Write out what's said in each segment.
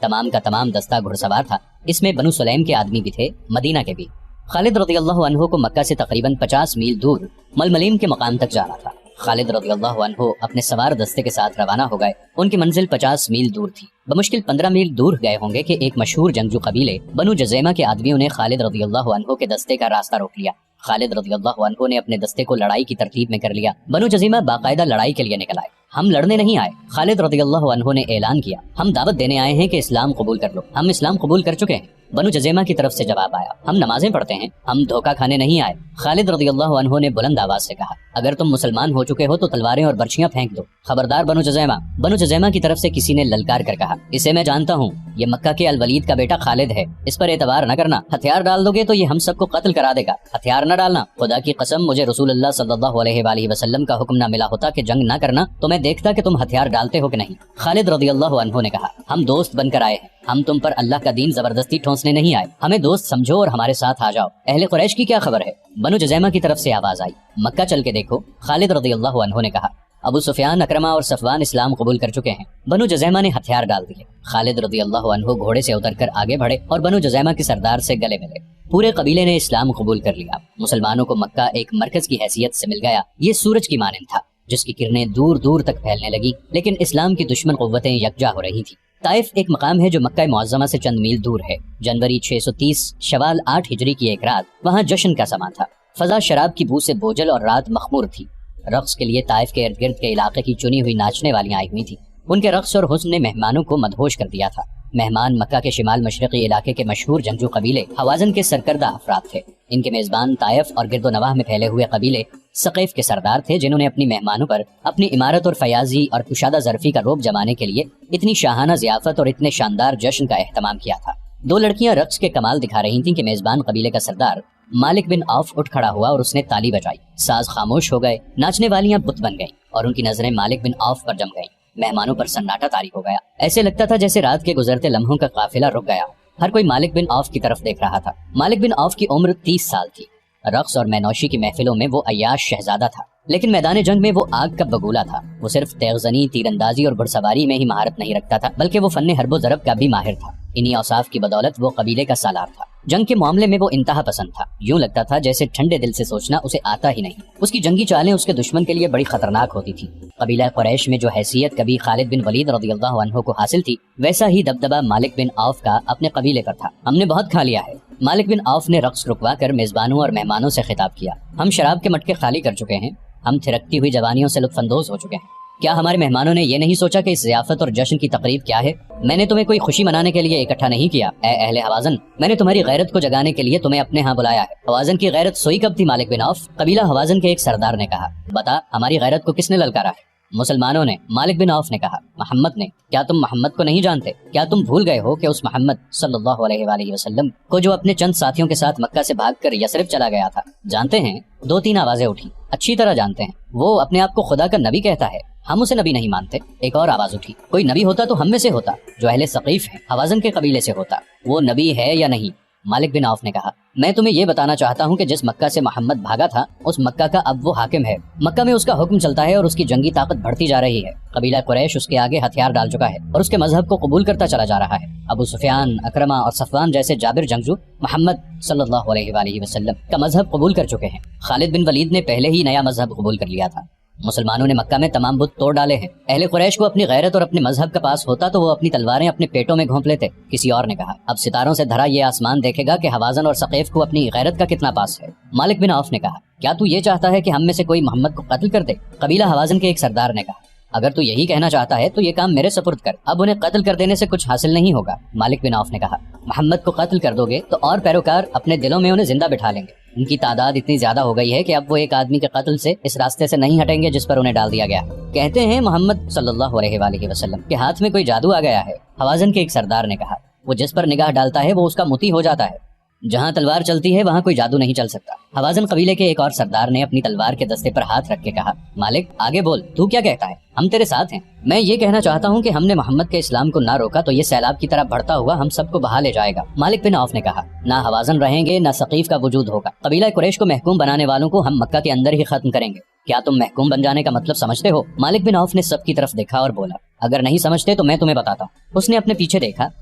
تمام کا تمام دستہ گھڑ سوار تھا، اس میں بنو سلیم کے آدمی بھی تھے، مدینہ کے بھی۔ خالد رضی اللہ عنہ کو مکہ سے تقریباً 50 میل دور ململیم کے مقام تک جانا تھا۔ خالد رضی اللہ عنہ اپنے سوار دستے کے ساتھ روانہ ہو گئے۔ ان کی منزل 50 میل دور تھی۔ بمشکل 15 میل دور گئے ہوں گے کہ ایک مشہور جنگجو قبیلے بنو جزیمہ کے آدمیوں نے خالد رضی اللہ عنہ کے دستے کا راستہ روک لیا۔ خالد رضی اللہ عنہ نے اپنے دستے کو لڑائی کی ترتیب میں کر لیا۔ بنو جزیمہ باقاعدہ لڑائی کے لیے نکل آئے۔ ہم لڑنے نہیں آئے، خالد رضی اللہ عنہ نے اعلان کیا، ہم دعوت دینے آئے ہیں کہ اسلام قبول کر لو، ہم اسلام قبول کر چکے ہیں۔ بنو جزیمہ کی طرف سے جواب آیا، ہم نمازیں پڑھتے ہیں، ہم دھوکہ کھانے نہیں آئے۔ خالد رضی اللہ عنہ نے بلند آواز سے کہا، اگر تم مسلمان ہو چکے ہو تو تلواریں اور برچیاں پھینک دو، خبردار بنو جزیمہ۔ بنو جزیمہ کی طرف سے کسی نے للکار کر کہا، اسے میں جانتا ہوں، یہ مکہ کے الولید کا بیٹا خالد ہے، اس پر اعتبار نہ کرنا، ہتھیار ڈال دو گے تو یہ ہم سب کو قتل کرا دے گا، ہتھیار نہ ڈالنا۔ خدا کی قسم مجھے رسول اللہ صلی اللہ علیہ وآلہ وسلم کا حکم نہ ملا ہوتا کہ جنگ نہ کرنا تو میں دیکھتا کہ تم ہتھیار ڈالتے ہو کہ نہیں۔ خالد رضی اللہ عنہ نے کہا، ہم دوست بن کر آئے ہیں، ہم تم پر اللہ کا دین زبردستی ٹھونسنے نہیں آئے، ہمیں دوست سمجھو اور ہمارے ساتھ آ جاؤ۔ اہل قریش کی کیا خبر ہے؟ بنو جزیمہ کی طرف سے آواز آئی، مکہ چل کے دیکھو۔ خالد رضی اللہ عنہ نے کہا، ابو سفیان، اکرمہ اور صفوان اسلام قبول کر چکے ہیں۔ بنو جزیمہ نے ہتھیار ڈال دیے۔ خالد رضی اللہ عنہ گھوڑے سے اتر کر آگے بڑھے اور بنو جزیمہ کے سردار سے گلے ملے۔ پورے قبیلے نے اسلام قبول کر لیا۔ مسلمانوں کو مکہ ایک مرکز کی حیثیت سے مل گیا۔ یہ سورج کی مانند تھا جس کی کرنیں دور دور تک پھیلنے لگی، لیکن اسلام کی دشمن قوتیں یکجا ہو رہی تھیں۔ طائف ایک مقام ہے جو مکہ معظمہ سے چند میل دور ہے۔ جنوری 630 شوال 8 ہجری کی ایک رات وہاں جشن کا سماں تھا۔ فضا شراب کی بو سے بوجھل اور رات مخمور تھی۔ رقص کے لیے طائف کے ارد گرد کے علاقے کی چنی ہوئی ناچنے والی آئی ہوئی تھی۔ ان کے رقص اور حسن نے مہمانوں کو مدہوش کر دیا تھا۔ مہمان مکہ کے شمال مشرقی علاقے کے مشہور جنگجو قبیلے حوازن کے سرکردہ افراد تھے۔ ان کے میزبان طائف اور گرد و نواح میں پھیلے ہوئے قبیلے ثقیف کے سردار تھے، جنہوں نے اپنی مہمانوں پر اپنی عمارت اور فیاضی اور کشادہ ظرفی کا رعب جمانے کے لیے اتنی شاہانہ ضیافت اور اتنے شاندار جشن کا اہتمام کیا تھا۔ دو لڑکیاں رقص کے کمال دکھا رہی تھیں کہ میزبان قبیلے کا سردار مالک بن عوف اٹھ کھڑا ہوا اور اس نے تالی بجائی۔ ساز خاموش ہو گئے، ناچنے والیاں بت بن گئیں اور ان کی نظریں مالک بن عوف پر جم گئیں۔ مہمانوں پر سناٹا طاری ہو گیا۔ ایسے لگتا تھا جیسے رات کے گزرتے لمحوں کا قافلہ رک گیا۔ ہر کوئی مالک بن عوف کی طرف دیکھ رہا تھا۔ مالک بن عوف کی عمر 30 سال تھی۔ رقص اور مینوشی کی محفلوں میں وہ عیاش شہزادہ تھا، لیکن میدان جنگ میں وہ آگ کا بگولا تھا۔ وہ صرف تیغ زنی، تیر اندازی اور گھڑ سواری میں ہی مہارت نہیں رکھتا تھا، بلکہ وہ فن حرب و ضرب کا بھی ماہر تھا۔ انہی اوصاف کی بدولت وہ قبیلے کا سالار تھا۔ جنگ کے معاملے میں وہ انتہا پسند تھا۔ یوں لگتا تھا جیسے ٹھنڈے دل سے سوچنا اسے آتا ہی نہیں۔ اس کی جنگی چالیں اس کے دشمن کے لیے بڑی خطرناک ہوتی تھی۔ قبیلہ قریش میں جو حیثیت کبھی خالد بن ولید رضی اللہ عنہ کو حاصل تھی، ویسا ہی دبدبہ مالک بن عوف کا اپنے قبیلے پر تھا۔ ہم نے بہت کھا لیا ہے۔ مالک بن عوف نے رقص رکوا کر میزبانوں اور مہمانوں سے خطاب کیا، ہم شراب کے مٹکے خالی کر چکے ہیں، ہم تھرکتی ہوئی جوانیوں سے لطف اندوز ہو چکے ہیں۔ کیا ہمارے مہمانوں نے یہ نہیں سوچا کہ اس ضیافت اور جشن کی تقریب کیا ہے؟ میں نے تمہیں کوئی خوشی منانے کے لیے اکٹھا نہیں کیا، اے اہل حوازن، میں نے تمہاری غیرت کو جگانے کے لیے تمہیں اپنے ہاں بلایا ہے۔ حوازن کی غیرت سوئی کب تھی مالک بن عوف؟ قبیلہ حوازن کے ایک سردار نے کہا، بتا ہماری غیرت کو کس نے للکارا ہے؟ مسلمانوں نے۔ مالک بن عوف نے کہا، محمد نے۔ کیا تم محمد کو نہیں جانتے؟ کیا تم بھول گئے ہو کہ اس محمد صلی اللہ علیہ وآلہ وسلم کو جو اپنے چند ساتھیوں کے ساتھ مکہ سے بھاگ کر یثرب چلا گیا تھا؟ جانتے ہیں؟ 2-3 آوازیں اٹھی، اچھی طرح جانتے ہیں، وہ اپنے آپ کو خدا کا نبی کہتا ہے، ہم اسے نبی نہیں مانتے۔ ایک اور آواز اٹھی، کوئی نبی ہوتا تو ہم میں سے ہوتا، جو اہل ثقیف ہیں، حوازن کے قبیلے سے ہوتا، وہ نبی ہے یا نہیں؟ مالک بن عوف نے کہا، میں تمہیں یہ بتانا چاہتا ہوں کہ جس مکہ سے محمد بھاگا تھا، اس مکہ کا اب وہ حاکم ہے۔ مکہ میں اس کا حکم چلتا ہے اور اس کی جنگی طاقت بڑھتی جا رہی ہے۔ قبیلہ قریش اس کے آگے ہتھیار ڈال چکا ہے اور اس کے مذہب کو قبول کرتا چلا جا رہا ہے۔ ابو سفیان، اکرمہ اور صفوان جیسے جابر جنگجو محمد صلی اللہ علیہ وآلہ وسلم کا مذہب قبول کر چکے ہیں۔ خالد بن ولید نے پہلے ہی نیا مذہب قبول کر لیا تھا۔ مسلمانوں نے مکہ میں تمام بت توڑ ڈالے ہیں۔ اہل قریش کو اپنی غیرت اور اپنے مذہب کا پاس ہوتا تو وہ اپنی تلواریں اپنے پیٹوں میں گھونپ لیتے۔ کسی اور نے کہا، اب ستاروں سے دھرا یہ آسمان دیکھے گا کہ حوازن اور ثقیف کو اپنی غیرت کا کتنا پاس ہے۔ مالک بن عوف نے کہا، کیا تو یہ چاہتا ہے کہ ہم میں سے کوئی محمد کو قتل کر دے؟ قبیلہ حوازن کے ایک سردار نے کہا، اگر تو یہی کہنا چاہتا ہے تو یہ کام میرے سپرد کر، اب انہیں قتل کر دینے سے کچھ حاصل نہیں ہوگا۔ مالک بن عوف نے کہا، محمد کو قتل کر دو گے تو اور پیروکار اپنے دلوں میں انہیں زندہ بٹھا لیں گے۔ ان کی تعداد اتنی زیادہ ہو گئی ہے کہ اب وہ ایک آدمی کے قتل سے اس راستے سے نہیں ہٹیں گے جس پر انہیں ڈال دیا گیا۔ کہتے ہیں محمد صلی اللہ علیہ وآلہ وسلم کے ہاتھ میں کوئی جادو آ گیا ہے۔ حوازن کے ایک سردار نے کہا، وہ جس پر نگاہ ڈالتا ہے وہ اس کا متی ہو جاتا ہے۔ جہاں تلوار چلتی ہے وہاں کوئی جادو نہیں چل سکتا۔ حوازن قبیلے کے ایک اور سردار نے اپنی تلوار کے دستے پر ہاتھ رکھ کے کہا، مالک آگے بول، تو کیا کہتا ہے؟ ہم تیرے ساتھ ہیں۔ میں یہ کہنا چاہتا ہوں کہ ہم نے محمد کے اسلام کو نہ روکا تو یہ سیلاب کی طرح بڑھتا ہوا ہم سب کو بہا لے جائے گا۔ مالک بن عوف نے کہا، نہ حوازن رہیں گے نہ ثقیف کا وجود ہوگا۔ قبیلہ قریش کو محکوم بنانے والوں کو ہم مکہ کے اندر ہی ختم کریں گے۔ کیا تم محکوم بن جانے کا مطلب سمجھتے ہو؟ مالک بن عوف نے سب کی طرف دیکھا اور بولا، اگر نہیں سمجھتے تو میں تمہیں بتاتا ہوں۔ اس نے اپنے پیچھے دیکھا،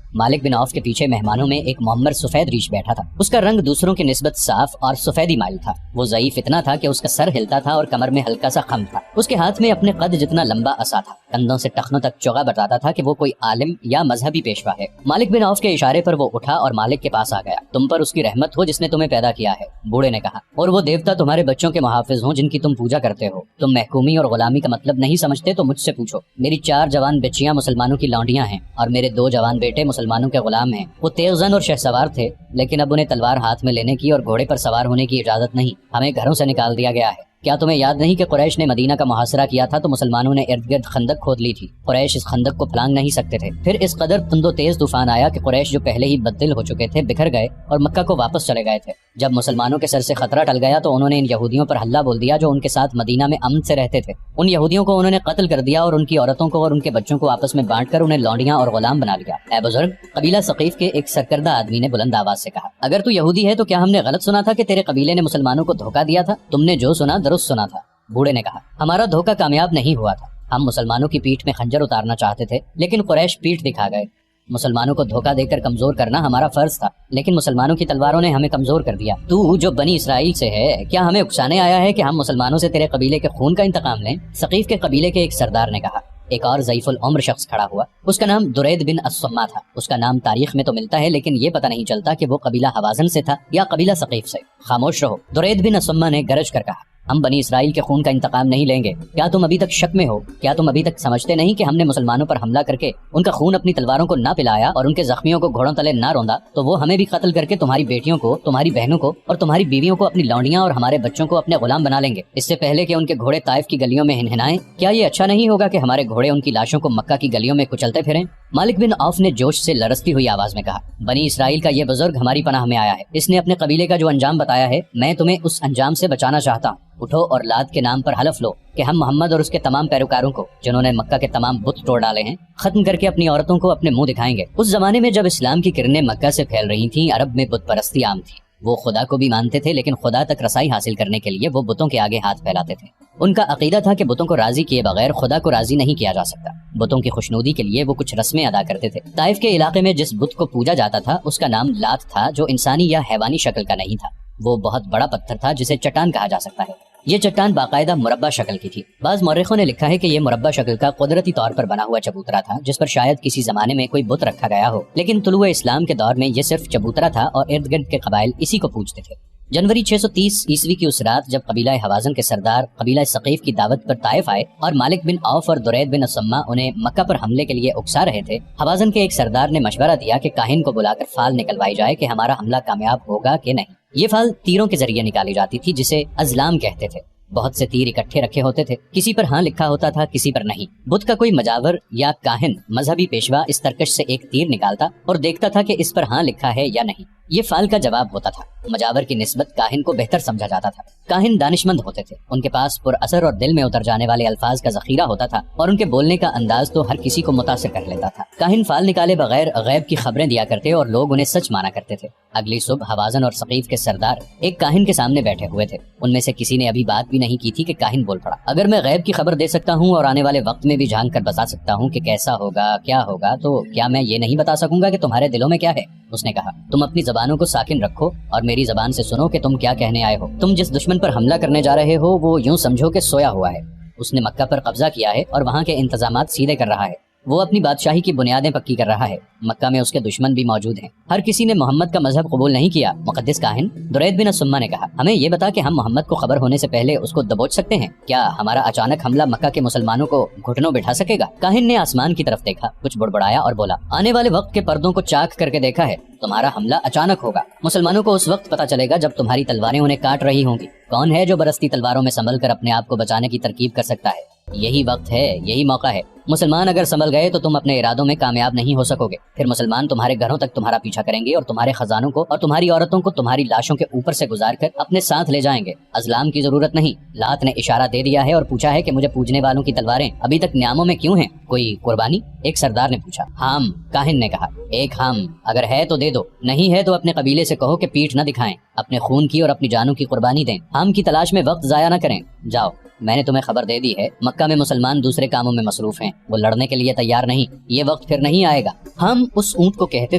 مالک بن عوف کے پیچھے مہمانوں میں ایک معمر سفید ریچھ بیٹھا تھا۔ اس کا رنگ دوسروں کی نسبت صاف اور سفیدی مائل تھا۔ وہ ضعیف اتنا تھا کہ اس کا سر ہلتا تھا اور کمر میں ہلکا سا خم تھا۔ اس کے ہاتھ میں اپنے قد جتنا لمبا عصا تھا۔ کندھوں سے ٹخنوں تک چوغا بتاتا تھا کہ وہ کوئی عالم یا مذہبی پیشوا ہے۔ مالک بن عوف کے اشارے پر وہ اٹھا اور مالک کے پاس آ گیا۔ تم پر اس کی رحمت ہو جس نے تمہیں پیدا کیا ہے، بوڑھے نے کہا، اور وہ دیوتا تمہارے بچوں کے محافظ ہوں جن کی تم پوجا کرتے ہو۔ تم محکومی اور غلامی کا مطلب نہیں سمجھتے تو مجھ سے پوچھو۔ میری 4 جوان بچیاں مسلمانوں کی لونڈیاں ہیں اور میرے 2 جوان بیٹے مسلمانوں کے غلام ہیں۔ وہ تیغ زن اور شہسوار تھے، لیکن اب انہیں تلوار ہاتھ میں لینے کی اور گھوڑے پر سوار ہونے کی اجازت نہیں، ہمیں گھروں سے نکال دیا گیا ہے۔ کیا تمہیں یاد نہیں کہ قریش نے مدینہ کا محاصرہ کیا تھا تو مسلمانوں نے ارد گرد خندق کھود لی تھی؟ قریش اس خندق کو پھلانگ نہیں سکتے تھے۔ پھر اس قدر تند و تیز طوفان آیا کہ قریش جو پہلے ہی بددل ہو چکے تھے بکھر گئے اور مکہ کو واپس چلے گئے تھے۔ جب مسلمانوں کے سر سے خطرہ ٹل گیا تو انہوں نے ان یہودیوں پر حملہ بول دیا جو ان کے ساتھ مدینہ میں امن سے رہتے تھے۔ ان یہودیوں کو انہوں نے قتل کر دیا اور ان کی عورتوں کو اور ان کے بچوں کو آپس میں بانٹ کر انہیں لونڈیاں اور غلام بنا لیا۔ اے بزرگ، قبیلہ ثقیف کے ایک سرکردہ آدمی نے بلند آواز سے کہا، اگر تو یہودی ہے تو کیا ہم نے غلط سنا تھا کہ تیرے قبیلے نے مسلمانوں کو دھوکہ دیا تھا؟ تم نے جو سنا درست سنا تھا۔ بوڑھے نے کہا، ہمارا دھوکہ کامیاب نہیں ہوا تھا۔ ہم مسلمانوں کی پیٹھ میں خنجر اتارنا چاہتے تھے لیکن قریش پیٹھ دکھا گئے۔ مسلمانوں کو دھوکہ دے کر کمزور کرنا ہمارا فرض تھا لیکن مسلمانوں کی تلواروں نے ہمیں کمزور کر دیا۔ تو جو بنی اسرائیل سے ہے، کیا ہمیں اکسانے آیا ہے کہ ہم مسلمانوں سے تیرے قبیلے کے خون کا انتقام لیں؟ ثقیف کے قبیلے کے ایک سردار نے کہا۔ ایک اور ضعیف العمر شخص کھڑا ہوا، اس کا نام درید بن الصما تھا۔ اس کا نام تاریخ میں تو ملتا ہے لیکن یہ پتہ نہیں چلتا کہ وہ قبیلہ حوازن سے تھا یا قبیلہ ثقیف سے۔ خاموش رہو، درید بن الصما نے گرج کر کہا، ہم بنی اسرائیل کے خون کا انتقام نہیں لیں گے۔ کیا تم ابھی تک شک میں ہو؟ کیا تم ابھی تک سمجھتے نہیں کہ ہم نے مسلمانوں پر حملہ کر کے ان کا خون اپنی تلواروں کو نہ پلایا اور ان کے زخمیوں کو گھوڑوں تلے نہ روندا تو وہ ہمیں بھی قتل کر کے تمہاری بیٹیوں کو، تمہاری بہنوں کو اور تمہاری بیویوں کو اپنی لونڈیاں اور ہمارے بچوں کو اپنے غلام بنا لیں گے، اس سے پہلے کہ ان کے گھوڑے طائف کی گلیوں میں ہنہنائیں۔ کیا یہ اچھا نہیں ہوگا کہ ہمارے گھوڑے ان کی لاشوں کو مکہ کی گلیوں میں کچلتے پھریں؟ مالک بن عوف نے جوش سے لرزتی ہوئی آواز میں کہا، بنی اسرائیل کا یہ بزرگ ہماری پناہ میں آیا ہے۔ اس نے اپنے قبیلے کا جو انجام بتایا ہے، میں تمہیں اس انجام سے بچانا چاہتا ہوں۔ اٹھو اور لات کے نام پر حلف لو کہ ہم محمد اور اس کے تمام پیروکاروں کو، جنہوں نے مکہ کے تمام بت توڑ ڈالے ہیں، ختم کر کے اپنی عورتوں کو اپنے منہ دکھائیں گے۔ اس زمانے میں جب اسلام کی کرنیں مکہ سے پھیل رہی تھیں، عرب میں بت پرستی عام تھی۔ وہ خدا کو بھی مانتے تھے لیکن خدا تک رسائی حاصل کرنے کے لیے وہ بتوں کے آگے ہاتھ پھیلاتے تھے۔ ان کا عقیدہ تھا کہ بتوں کو راضی کیے بغیر خدا کو راضی نہیں کیا جا سکتا۔ بتوں کی خوشنودی کے لیے وہ کچھ رسمیں ادا کرتے تھے۔ طائف کے علاقے میں جس بت کو پوجا جاتا تھا اس کا نام لات تھا، جو انسانی یا حیوانی شکل کا نہیں تھا۔ وہ بہت بڑا پتھر تھا جسے چٹان کہا جا سکتا ہے۔ یہ چٹان باقاعدہ مربع شکل کی تھی۔ بعض مورخوں نے لکھا ہے کہ یہ مربع شکل کا قدرتی طور پر بنا ہوا چبوترا تھا جس پر شاید کسی زمانے میں کوئی بت رکھا گیا ہو، لیکن طلوع اسلام کے دور میں یہ صرف چبوترا تھا اور ارد گرد کے قبائل اسی کو پوجتے تھے۔ جنوری 630 عیسوی کی اس رات جب قبیلہ حوازن کے سردار قبیلہ ثقیف کی دعوت پر طائف آئے اور مالک بن عوف اور درید بن الصما انہیں مکہ پر حملے کے لیے اکسا رہے تھے، حوازن کے ایک سردار نے مشورہ دیا کہ کاہن کو بلا کر فال نکلوائی جائے کہ ہمارا حملہ کامیاب ہوگا کہ نہیں۔ یہ فال تیروں کے ذریعے نکالی جاتی تھی جسے ازلام کہتے تھے۔ بہت سے تیر اکٹھے رکھے ہوتے تھے، کسی پر ہاں لکھا ہوتا تھا، کسی پر نہیں۔ بت کا کوئی مجاور یا کاہن مذہبی پیشوا اس ترکش سے ایک تیر نکالتا اور دیکھتا تھا کہ اس پر ہاں لکھا ہے یا نہیں۔ یہ فال کا جواب ہوتا تھا۔ مجاور کی نسبت کاہن کو بہتر سمجھا جاتا تھا۔ کاہن دانشمند ہوتے تھے، ان کے پاس پر اثر اور دل میں اتر جانے والے الفاظ کا ذخیرہ ہوتا تھا اور ان کے بولنے کا انداز تو ہر کسی کو متاثر کر لیتا تھا۔ کاہن فال نکالے بغیر غیب کی خبریں دیا کرتے اور لوگ انہیں سچ مانا کرتے تھے۔ اگلی صبح حوازن اور ثقیف کے سردار ایک کاہن کے سامنے بیٹھے ہوئے تھے۔ ان میں سے کسی نے ابھی بات بھی نہیں کی تھی کہ کاہن بول پڑا، اگر میں غیب کی خبر دے سکتا ہوں اور آنے والے وقت میں بھی جھانک کر بتا سکتا ہوں کہ کیسا ہوگا کیا ہوگا، تو کیا میں یہ نہیں بتا سکوں گا کہ تمہارے دلوں میں کیا ہے؟ اس نے کہا، تم اپنی زبانوں کو ساکن رکھو اور میری زبان سے سنو کہ تم کیا کہنے آئے ہو۔ تم جس دشمن پر حملہ کرنے جا رہے ہو وہ یوں سمجھو کہ سویا ہوا ہے۔ اس نے مکہ پر قبضہ کیا ہے اور وہاں کے انتظامات سیدھے کر رہا ہے۔ وہ اپنی بادشاہی کی بنیادیں پکی کر رہا ہے۔ مکہ میں اس کے دشمن بھی موجود ہیں۔ ہر کسی نے محمد کا مذہب قبول نہیں کیا۔ مقدس کاہن درید بن الصما نے کہا، ہمیں یہ بتا کہ ہم محمد کو خبر ہونے سے پہلے اس کو دبوچ سکتے ہیں؟ کیا ہمارا اچانک حملہ مکہ کے مسلمانوں کو گھٹنوں بٹھا سکے گا؟ کاہن نے آسمان کی طرف دیکھا، کچھ بڑبڑایا اور بولا، آنے والے وقت کے پردوں کو چاک کر کے دیکھا ہے، تمہارا حملہ اچانک ہوگا۔ مسلمانوں کو اس وقت پتہ چلے گا جب تمہاری تلواریں انہیں کاٹ رہی ہوں گی۔ کون ہے جو برستی تلواروں میں سنبھل کر اپنے آپ کو بچانے کی ترکیب کر سکتا ہے؟ یہی وقت ہے، یہی موقع ہے۔ مسلمان اگر سنبھل گئے تو تم اپنے ارادوں میں کامیاب نہیں ہو سکو گے۔ پھر مسلمان تمہارے گھروں تک تمہارا پیچھا کریں گے اور تمہارے خزانوں کو اور تمہاری عورتوں کو تمہاری لاشوں کے اوپر سے گزار کر اپنے ساتھ لے جائیں گے۔ ازلام کی ضرورت نہیں۔ لات نے اشارہ دے دیا ہے اور پوچھا ہے کہ مجھے پوجنے والوں کی تلواریں ابھی تک نیاموں میں کیوں ہیں؟ کوئی قربانی؟ ایک سردار نے پوچھا۔ ہام، کاہن نے کہا، ایک ہام، اگر ہے تو دے دو، نہیں ہے تو اپنے قبیلے سے کہو کہ پیٹھ نہ دکھائیں، اپنے خون کی اور اپنی جانوں کی قربانی دیں۔ ہام کی تلاش میں وقت ضائع نہ کریں، جاؤ۔ میں نے تمہیں خبر دے دی ہے، مکہ میں مسلمان دوسرے کاموں میں مصروف ہیں، وہ لڑنے کے لیے تیار نہیں، یہ وقت پھر نہیں آئے گا۔ ہم اس اونٹ کو کہتے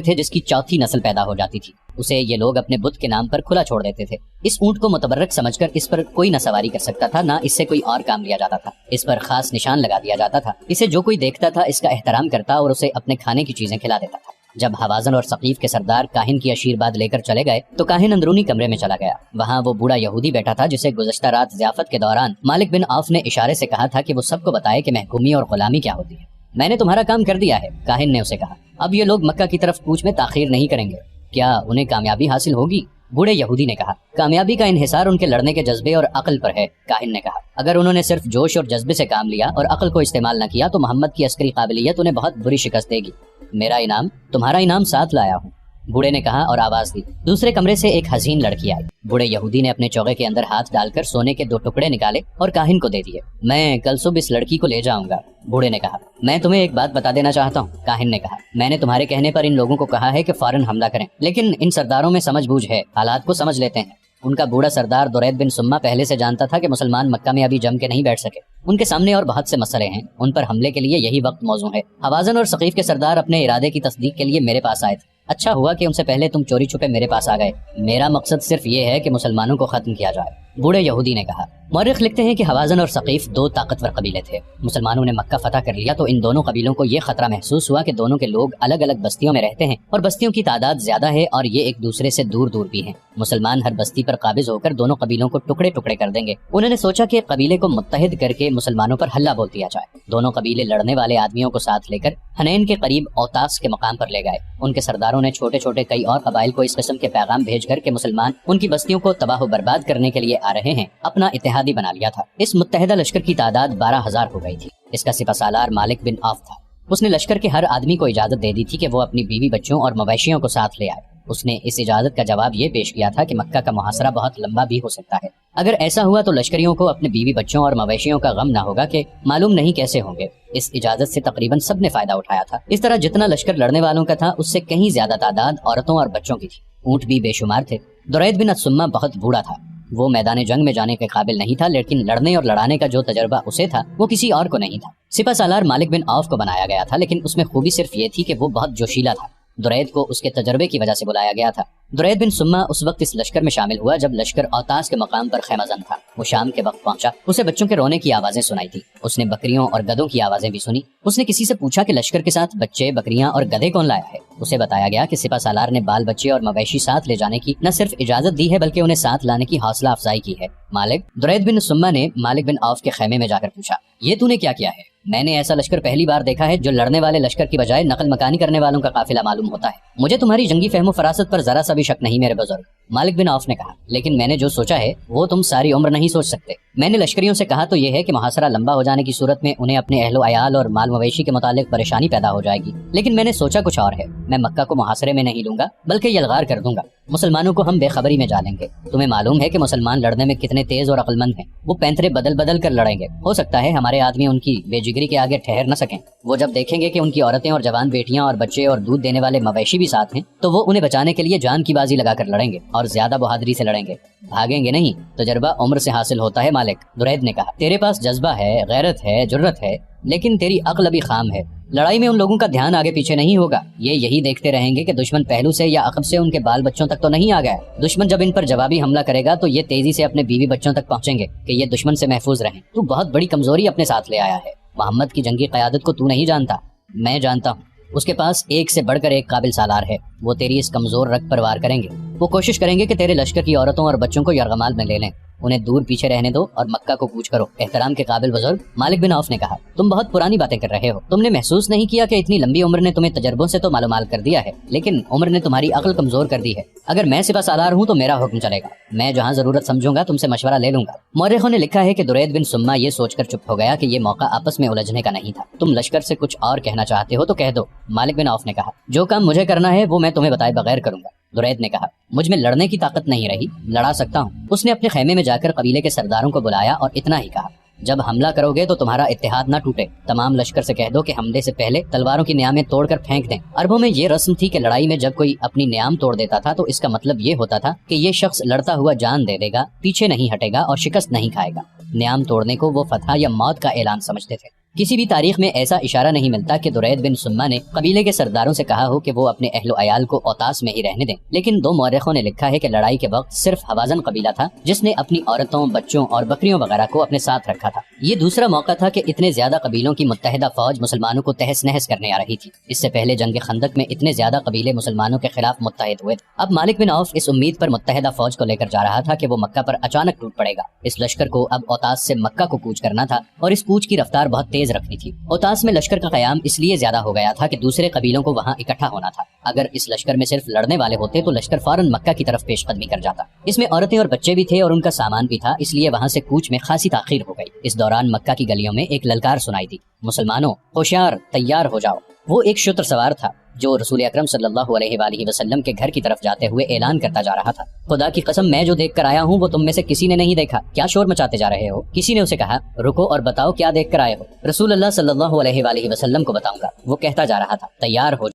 تھے جس کی چوتھی نسل پیدا ہو جاتی تھی، اسے یہ لوگ اپنے بت کے نام پر کھلا چھوڑ دیتے تھے۔ اس اونٹ کو متبرک سمجھ کر اس پر کوئی نہ سواری کر سکتا تھا، نہ اس سے کوئی اور کام لیا جاتا تھا، اس پر خاص نشان لگا دیا جاتا تھا، اسے جو کوئی دیکھتا تھا اس کا احترام کرتا اور اسے اپنے کھانے کی چیزیں کھلا دیتا تھا۔ جب حوازن اور ثقیف کے سردار کاہن کی آشیرواد لے کر چلے گئے تو کاہن اندرونی کمرے میں چلا گیا۔ وہاں وہ بوڑھا یہودی بیٹھا تھا جسے گزشتہ رات ضیافت کے دوران مالک بن عوف نے اشارے سے کہا تھا کہ وہ سب کو بتائے کہ محکومی اور غلامی کیا ہوتی ہے۔ میں نے تمہارا کام کر دیا ہے، کاہن نے اسے کہا، اب یہ لوگ مکہ کی طرف کوچ میں تاخیر نہیں کریں گے، کیا انہیں کامیابی حاصل ہوگی؟ بوڑھے یہودی نے کہا، کامیابی کا انحصار ان کے لڑنے کے جذبے اور عقل پر ہے۔ کاہن نے کہا، اگر انہوں نے صرف جوش اور جذبے سے کام لیا اور عقل کو استعمال نہ کیا تو محمد کی عسکری قابلیت انہیں بہت بری شکست دے گی۔ میرا انعام تمہارا انعام ساتھ لایا ہوں، بوڑھے نے کہا اور آواز دی۔ دوسرے کمرے سے ایک حسین لڑکی آئی۔ بوڑھے یہودی نے اپنے چوغے کے اندر ہاتھ ڈال کر سونے کے 2 ٹکڑے نکالے اور کاہن کو دے دیے۔ میں کل صبح اس لڑکی کو لے جاؤں گا، بوڑھے نے کہا۔ میں تمہیں ایک بات بتا دینا چاہتا ہوں، کاہن نے کہا، میں نے تمہارے کہنے پر ان لوگوں کو کہا ہے کہ فوراً حملہ کریں، لیکن ان سرداروں میں سمجھ بوجھ ہے، حالات کو سمجھ لیتے ہیں۔ ان کا بوڑھا سردار درید بن سما پہلے سے جانتا تھا کہ مسلمان مکہ میں ابھی جم کے نہیں بیٹھ سکے، ان کے سامنے اور بہت سے مسئلے ہیں، ان پر حملے کے لیے یہی وقت موزوں ہے۔ حوازن اور ثقیف کے سردار اپنے ارادے کی تصدیق کے لیے میرے پاس آئے تھے، اچھا ہوا کہ ان سے پہلے تم چوری چھپے میرے پاس آ گئے، میرا مقصد صرف یہ ہے کہ مسلمانوں کو ختم کیا جائے، بوڑھے یہودی نے کہا۔ مورخ لکھتے ہیں کہ حوازن اور ثقیف 2 طاقتور قبیلے تھے۔ مسلمانوں نے مکہ فتح کر لیا تو ان دونوں قبیلوں کو یہ خطرہ محسوس ہوا کہ دونوں کے لوگ الگ الگ بستیوں میں رہتے ہیں اور بستیوں کی تعداد زیادہ ہے اور یہ ایک دوسرے سے دور دور بھی ہیں۔ مسلمان ہر بستی پر قابض ہو کر دونوں قبیلوں کو ٹکڑے ٹکڑے کر دیں گے۔ انہوں نے سوچا کہ قبیلے کو متحد کر کے مسلمانوں پر حلہ بول دیا جائے۔ دونوں قبیلے لڑنے والے آدمیوں کو ساتھ لے کر حنین کے قریب اوتاس کے مقام پر لے گئے۔ ان کے سرداروں نے چھوٹے چھوٹے کئی اور قبائل کو اس قسم کے پیغام بھیج کر کہ مسلمان ان کی بستیوں کو تباہ و برباد کرنے کے لیے آ رہے ہیں اپنا اتحادی بنا لیا تھا۔ اس متحدہ لشکر کی تعداد 12,000 ہو گئی تھی۔ اس کا سپہ سالار مالک بن عوف تھا۔ اس نے لشکر کے ہر آدمی کو اجازت دے دی تھی کہ وہ اپنی بیوی بچوں اور مویشیوں کو ساتھ لے آئے۔ اس نے اس اجازت کا جواب یہ پیش کیا تھا کہ مکہ کا محاصرہ بہت لمبا بھی ہو سکتا ہے، اگر ایسا ہوا تو لشکریوں کو اپنے بیوی بچوں اور مویشیوں کا غم نہ ہوگا کہ معلوم نہیں کیسے ہوں گے۔ اس اجازت سے تقریباً سب نے فائدہ اٹھایا تھا۔ اس طرح جتنا لشکر لڑنے والوں کا تھا اس سے کہیں زیادہ تعداد عورتوں اور بچوں کی تھی۔ اونٹ بھی بے شمار تھے۔ درید بن السمہ بہت بوڑھا تھا، وہ میدان جنگ میں جانے کے قابل نہیں تھا، لیکن لڑنے اور لڑانے کا جو تجربہ اسے تھا وہ کسی اور کو نہیں تھا۔ سپہ سالار مالک بن عوف کو بنایا گیا تھا، لیکن اس میں خوبی صرف یہ تھی کہ وہ بہت جوشیلا تھا۔ درید کو اس کے تجربے کی وجہ سے بلایا گیا تھا۔ درید بن سما اس وقت اس لشکر میں شامل ہوا جب لشکر اوتاس کے مقام پر خیمہ زن تھا۔ وہ شام کے وقت پہنچا، اسے بچوں کے رونے کی آوازیں سنائی تھی، اس نے بکریوں اور گدھوں کی آوازیں بھی سنی۔ اس نے کسی سے پوچھا کہ لشکر کے ساتھ بچے، بکریاں اور گدھے کون لایا ہے؟ اسے بتایا گیا کہ سپہ سالار نے بال بچے اور مویشی ساتھ لے جانے کی نہ صرف اجازت دی ہے بلکہ انہیں ساتھ لانے کی حوصلہ افزائی کی ہے۔ مالک، درید بن سما نے مالک بن عوف کے خیمے میں جا کر پوچھا، یہ تو نے کیا کیا ہے؟ میں نے ایسا لشکر پہلی بار دیکھا ہے جو لڑنے والے لشکر کی بجائے نقل مکانی کرنے والوں کا قافلہ معلوم ہوتا ہے۔ مجھے تمہاری جنگی فہم و فراست پر ذرا سا بھی شک نہیں میرے بزرگ، مالک بن عوف نے کہا، لیکن میں نے جو سوچا ہے وہ تم ساری عمر نہیں سوچ سکتے۔ میں نے لشکریوں سے کہا تو یہ ہے کہ محاصرہ لمبا ہو جانے کی صورت میں انہیں اپنے اہل و عیال اور مال مویشی کے متعلق پریشانی پیدا ہو جائے گی، لیکن میں نے سوچا کچھ اور ہے۔ میں مکہ کو محاصرے میں نہیں لوں گا بلکہ یلغار کر دوں گا، مسلمانوں کو ہم بے خبری میں ڈالیں گے۔ تمہیں معلوم ہے کہ مسلمان لڑنے میں کتنے تیز اور عقل مند ہیں، وہ پینترے بدل بدل کر لڑیں گے۔ ہو سکتا ہے ہمارے آدمی ان کی بے جگری کے آگے ٹھہر نہ سکیں۔ وہ جب دیکھیں گے کہ ان کی عورتیں اور جوان بیٹیاں اور بچے اور دودھ دینے والے مویشی بھی ساتھ ہیں تو وہ انہیں بچانے کے لیے جان کی بازی لگا کر لڑیں گے اور زیادہ بہادری سے لڑیں گے، بھاگیں گے نہیں۔ تجربہ عمر سے حاصل ہوتا ہے مالک، درید نے کہا۔ تیرے پاس جذبہ ہے، غیرت ہے، جرت ہے، لیکن تیری عقل ابھی خام ہے۔ لڑائی میں ان لوگوں کا دھیان آگے پیچھے نہیں ہوگا، یہ یہی دیکھتے رہیں گے کہ دشمن پہلو سے یا عقب سے ان کے بال بچوں تک تو نہیں آ گیا۔ دشمن جب ان پر جوابی حملہ کرے گا تو یہ تیزی سے اپنے بیوی بچوں تک پہنچیں گے کہ یہ دشمن سے محفوظ رہیں۔ تو بہت بڑی کمزوری اپنے ساتھ لے آیا ہے۔ محمد کی جنگی قیادت کو تو نہیں جانتا، میں جانتا ہوں۔ اس کے پاس ایک سے بڑھ کر ایک قابل سالار ہے، وہ تیری اس کمزور رگ پر وار کریں گے۔ وہ کوشش کریں گے کہ تیرے لشکر کی عورتوں اور بچوں کو یرغمال میں لے لیں، انہیں دور پیچھے رہنے دو اور مکہ کو کوچ کرو۔ احترام کے قابل بزرگ، مالک بن عوف نے کہا، تم بہت پرانی باتیں کر رہے ہو۔ تم نے محسوس نہیں کیا کہ اتنی لمبی عمر نے تمہیں تجربوں سے تو مالومال کر دیا ہے، لیکن عمر نے تمہاری عقل کمزور کر دی ہے۔ اگر میں سپہ سالار ہوں تو میرا حکم چلے گا، میں جہاں ضرورت سمجھوں گا تم سے مشورہ لے لوں گا۔ مورخوں نے لکھا ہے کہ درید بن سما یہ سوچ کر چپ ہو گیا کہ یہ موقع آپس میں الجھنے کا نہیں تھا۔ تم لشکر سے کچھ اور کہنا چاہتے ہو تو کہہ دو، مالک بن عوف نے کہا۔ جو کام مجھے کرنا ہے وہ میں تمہیں بتائے بغیر کروں گا، درید نے کہا۔ مجھ میں لڑنے کی طاقت نہیں رہی، لڑا سکتا ہوں۔ اس نے اپنے خیمے میں جا کر قبیلے کے سرداروں کو بلایا اور اتنا ہی کہا، جب حملہ کرو گے تو تمہارا اتحاد نہ ٹوٹے۔ تمام لشکر سے کہہ دو کہ حملے سے پہلے تلواروں کی نیامیں توڑ کر پھینک دیں۔ عربوں میں یہ رسم تھی کہ لڑائی میں جب کوئی اپنی نیام توڑ دیتا تھا تو اس کا مطلب یہ ہوتا تھا کہ یہ شخص لڑتا ہوا جان دے دے گا، پیچھے نہیں ہٹے گا اور شکست نہیں کھائے گا۔ نیام توڑنے کو وہ فتح یا موت کا اعلان سمجھتے تھے۔ کسی بھی تاریخ میں ایسا اشارہ نہیں ملتا کہ درید بن سما نے قبیلے کے سرداروں سے کہا ہو کہ وہ اپنے اہل و عیال کو اوتاس میں ہی رہنے دیں، لیکن 2 مورخوں نے لکھا ہے کہ لڑائی کے وقت صرف حوازن قبیلہ تھا جس نے اپنی عورتوں، بچوں اور بکریوں وغیرہ کو اپنے ساتھ رکھا تھا۔ یہ دوسرا موقع تھا کہ اتنے زیادہ قبیلوں کی متحدہ فوج مسلمانوں کو تہس نہس کرنے آ رہی تھی۔ اس سے پہلے جنگ خندق میں اتنے زیادہ قبیلے مسلمانوں کے خلاف متحد ہوئے تھے۔ اب مالک بن عوف اس امید پر متحدہ فوج کو لے کر جا رہا تھا کہ وہ مکہ پر اچانک ٹوٹ پڑے گا۔ اس لشکر کو اب اوتاس سے مکہ کو کوچ کرنا تھا اور اس کوچ کی رفتار بہت تیز رکھنی تھی۔ اوتاس میں لشکر کا قیام اس لیے زیادہ ہو گیا تھا کہ دوسرے قبیلوں کو وہاں اکٹھا ہونا تھا۔ اگر اس لشکر میں صرف لڑنے والے ہوتے تو لشکر فوراً مکہ کی طرف پیش قدمی کر جاتا۔ اس میں عورتیں اور بچے بھی تھے اور ان کا سامان بھی تھا، اس لیے وہاں سے کوچ میں خاصی تاخیر ہو گئی۔ اس دوران مکہ کی گلیوں میں ایک للکار سنائی دی، مسلمانوں ہوشیار، تیار ہو جاؤ۔ وہ ایک شتر سوار تھا جو رسول اکرم صلی اللہ علیہ وآلہ وسلم کے گھر کی طرف جاتے ہوئے اعلان کرتا جا رہا تھا، خدا کی قسم میں جو دیکھ کر آیا ہوں وہ تم میں سے کسی نے نہیں دیکھا، کیا شور مچاتے جا رہے ہو؟ کسی نے اسے کہا، رکو اور بتاؤ کیا دیکھ کر آئے ہو؟ رسول اللہ صلی اللہ علیہ وآلہ وسلم کو بتاؤں گا، وہ کہتا جا رہا تھا، تیار ہو